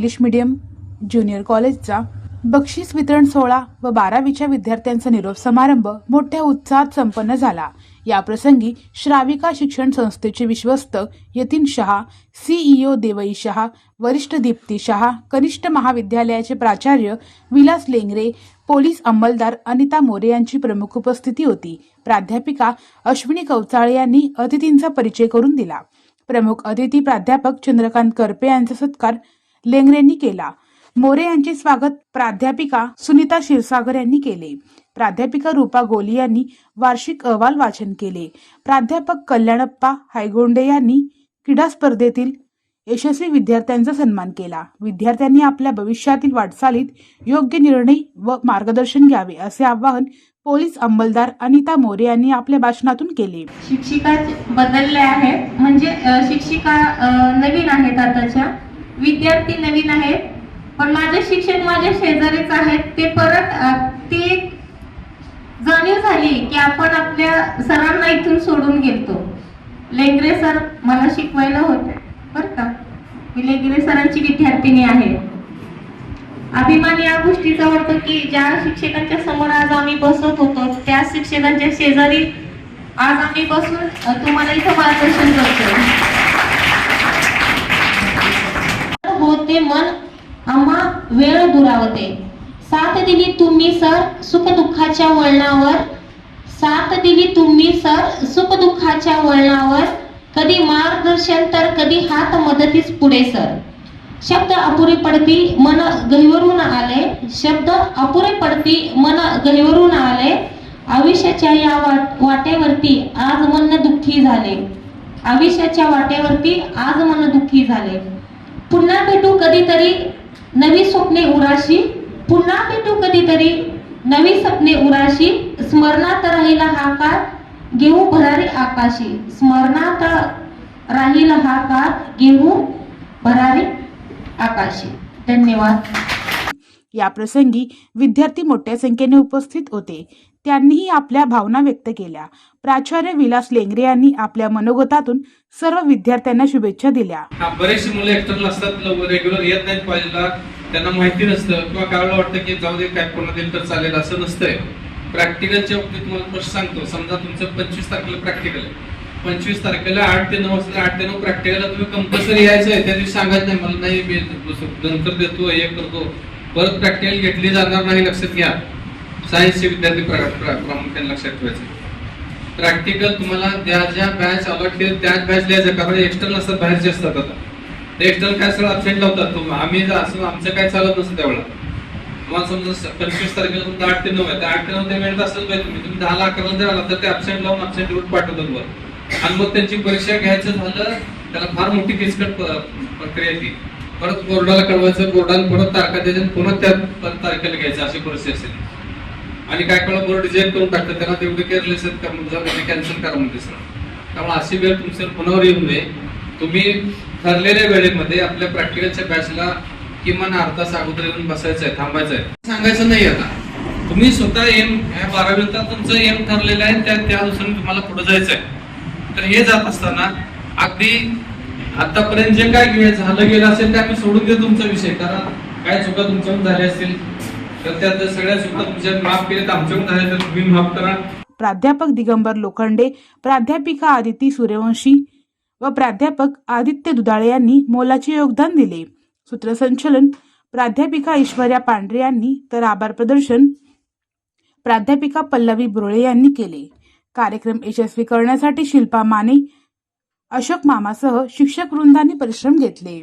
English medium junior कॉलेजचा बक्षीस वितरण सोहळा व 12वीच्या विद्यार्थ्यांचा निरोप समारंभ मोठ्या उत्साहात संपन्न झाला। या प्रसंगी श्राविका शिक्षण संस्थेचे विश्वस्त यतीन शहा, सीईओ देवई शहा, वरिष्ठ दीप्ती शहा, कनिष्ठ महाविद्यालयाचे प्राचार्य विलास लेंगरे, पोलीस अंमलदार अनिता मोरे यांची प्रमुख उपस्थिती होती। प्राध्यापिका अश्विनी कवचाळे यांनी अतिथींचा परिचय करून दिला। प्रमुख अतिथी प्राध्यापक चंद्रकांत करपे यांचा सत्कार लेंगरेंनी केला। मोरे यांचे स्वागत प्राध्यापिका सुनीता क्षीरसागर यांनी केले। प्राध्यापिका रूपा गोली यांनी वार्षिक अहवाल वाचन केले। प्राध्यापक कल्याणप्पा हायगोंडे यांनी क्रीडा स्पर्धेतील यशस्वी विद्यार्थ्यांचा सन्मान केला। विद्यार्थ्यांनी आपल्या भविष्यातील वाटचालीत योग्य निर्णय व मार्गदर्शन घ्यावे असे आवाहन पोलीस अंमलदार अनिता मोरे यांनी आपल्या भाषणातून केले। शिक्षिका बदलले आहेत, म्हणजे शिक्षिका नवीन आहेत, आताच्या विद्यार्थी नवीन आहेत, पण माझे शिक्षक माझ्या शेजारीच आहेत। ते परत ती जाणीव झाली की आपण आपल्या सरांना इथून सोडून गेलतो। लेंगरे सर मला शिकवायला होते बरं का, मी लेंगरे सरांची विद्यार्थिनी आहे। अभिमान या गोष्टीचा वाटतो की ज्या शिक्षकांच्या समोर आज आम्ही बसत होतो त्या शिक्षकांच्या शेजारी आज आम्ही बसून तुम्हाला इथं मार्गदर्शन करतो। होते मन आम्हा वेळ दुरावते, साथ दिली तुम्ही सर सुख दुःखाच्या वळणावर, साथ दिली तुम्ही सर सुख दुःखाच्या वळणावर, कधी मार्गदर्शन तर कधी हात मदतीस पुढे सर। शब्द अपुरे पडती मन गहिवरून आले, शब्द अपुरे पडती मन गहिवरून आले, आयुष्याच्या या वाटेवरती आज मन दुःखी झाले, आयुष्याच्या वाटेवरती आज मन दुःखी झाले। पुन्हा भेटू कधीतरी नवी स्वप्ने उराशी, पुन्हा भेटू कधीतरी नवी स्वप्ने उराशी, स्मरणात राहिला हा काळ घेऊ भरारी आकाशी, स्मरणात राहिला हा काळ घेऊ भरारी आकाशी। धन्यवाद। या प्रसंगी विद्यार्थी मोठ्या संख्येने उपस्थित होते। त्यांनीही आपल्या भावना व्यक्त केल्या। प्राचार्य विलास लेंगरे यांनी आपल्या मनोगतातून सर्व विद्यार्थ्यांना शुभेच्छा दिल्या। बरेचसे मुलं एक्सटर्नल असतात, रेग्युलर येत नाहीत कॉलेजला, त्यांना माहिती नसतं किंवा काळाला वाटतं की जाऊ दे काय कोणा दिलं तर चालेल, असं नसतंय। प्रॅक्टिकलच्या बाबतीत तुम्हाला प्रश्न सांगतो, समजा तुमचं 25 तारखेला प्रॅक्टिकल आहे, 25 तारखेला 8 ते 9 वाजता 8 ते 9 प्रॅक्टिकलला तुम्ही कंपल्सरी यायचं आहे। त्या दिवशी सांगायचं नाही मला नाही मी नंतर देतो हे करतो, परत प्रॅक्टिकल घेतली जाणार नाही, लक्षात घ्या। सायन्सचे विद्यार्थी प्रामुख्याने लक्षात ठेवायचे। प्रॅक्टिकल तुम्हाला ज्या बॅच अलॉट केले त्याच बॅच लिहायचं, कारण एक्सटर्नल असतात बाहेरचे असतात। आता ते एक्सटर्नल काय सगळं अबसेंट लावतात, आम्ही असं आमचं काय चालत नसतं त्यावेळेला। तुम्हाला समजा 25 तारखेला तुमचं 8 ते 9 आहे, 8 ते 9 ते वेळेत असलं पाहिजे, तुम्ही 10 11 जर आला तर ते अबसेंट लावून अबसेंट रूट पाठवतात वर, आणि मग त्यांची परीक्षा घ्यायचं झालं त्याला फार मोठी किचकट प्रक्रिया ती, परत बोर्डाला कळवायचं, बोर्डाला परत तारखा द्यायच्या, पुन्हा त्या तारखेला घ्यायचं, अशी परिस्थिती असेल। आणि काय कळलं बोर्ड रिजेक्ट करून टाकतं, त्यांना तेवढे केअरलेस आहेत का म्हणजे कॅन्सल करा म्हणते सर। त्यामुळे अशी वेळ तुमच्या पुन्हा येऊ नये। तुम्ही ठरलेल्या वेळेमध्ये आपल्या प्रॅक्टिकलच्या बॅचला किमान अर्धा तास अगोदर येऊन बसायचं आहे, थांबायचं आहे, सांगायचं नाही। आता तुम्ही स्वतः एम 12वीचा तुमचं एम ठरलेलं आहे, त्यानुसार तुम्हाला पुढे जायचं आहे। तर हे जात असताना अगदी आतापर्यंत जे काय झालं गेलं असेल ते आम्ही सोडून देऊ तुमचा विषय, कारण काय चुका तुमच्याकडून झाल्या असतील तर त्या सगळ्या चुका तुमच्या माफ केल्या, आमच्याकडून झाल्या तर तुम्ही माफ करा। प्राध्यापक दिगंबर लोखंडे, प्राध्यापिका आदिती सूर्यवंशी व प्राध्यापक आदित्य दुधाळे यांनी मोलाचे योगदान दिले। सूत्रसंचालन प्राध्यापिका ऐश्वर्या पांढरे यांनी, तर आभार प्रदर्शन प्राध्यापिका पल्लवी बुरळे यांनी केले। कार्यक्रम यशस्वी करण्यासाठी शिल्पा माने, अशोक मामासह शिक्षक वृंदांनी परिश्रम घेतले।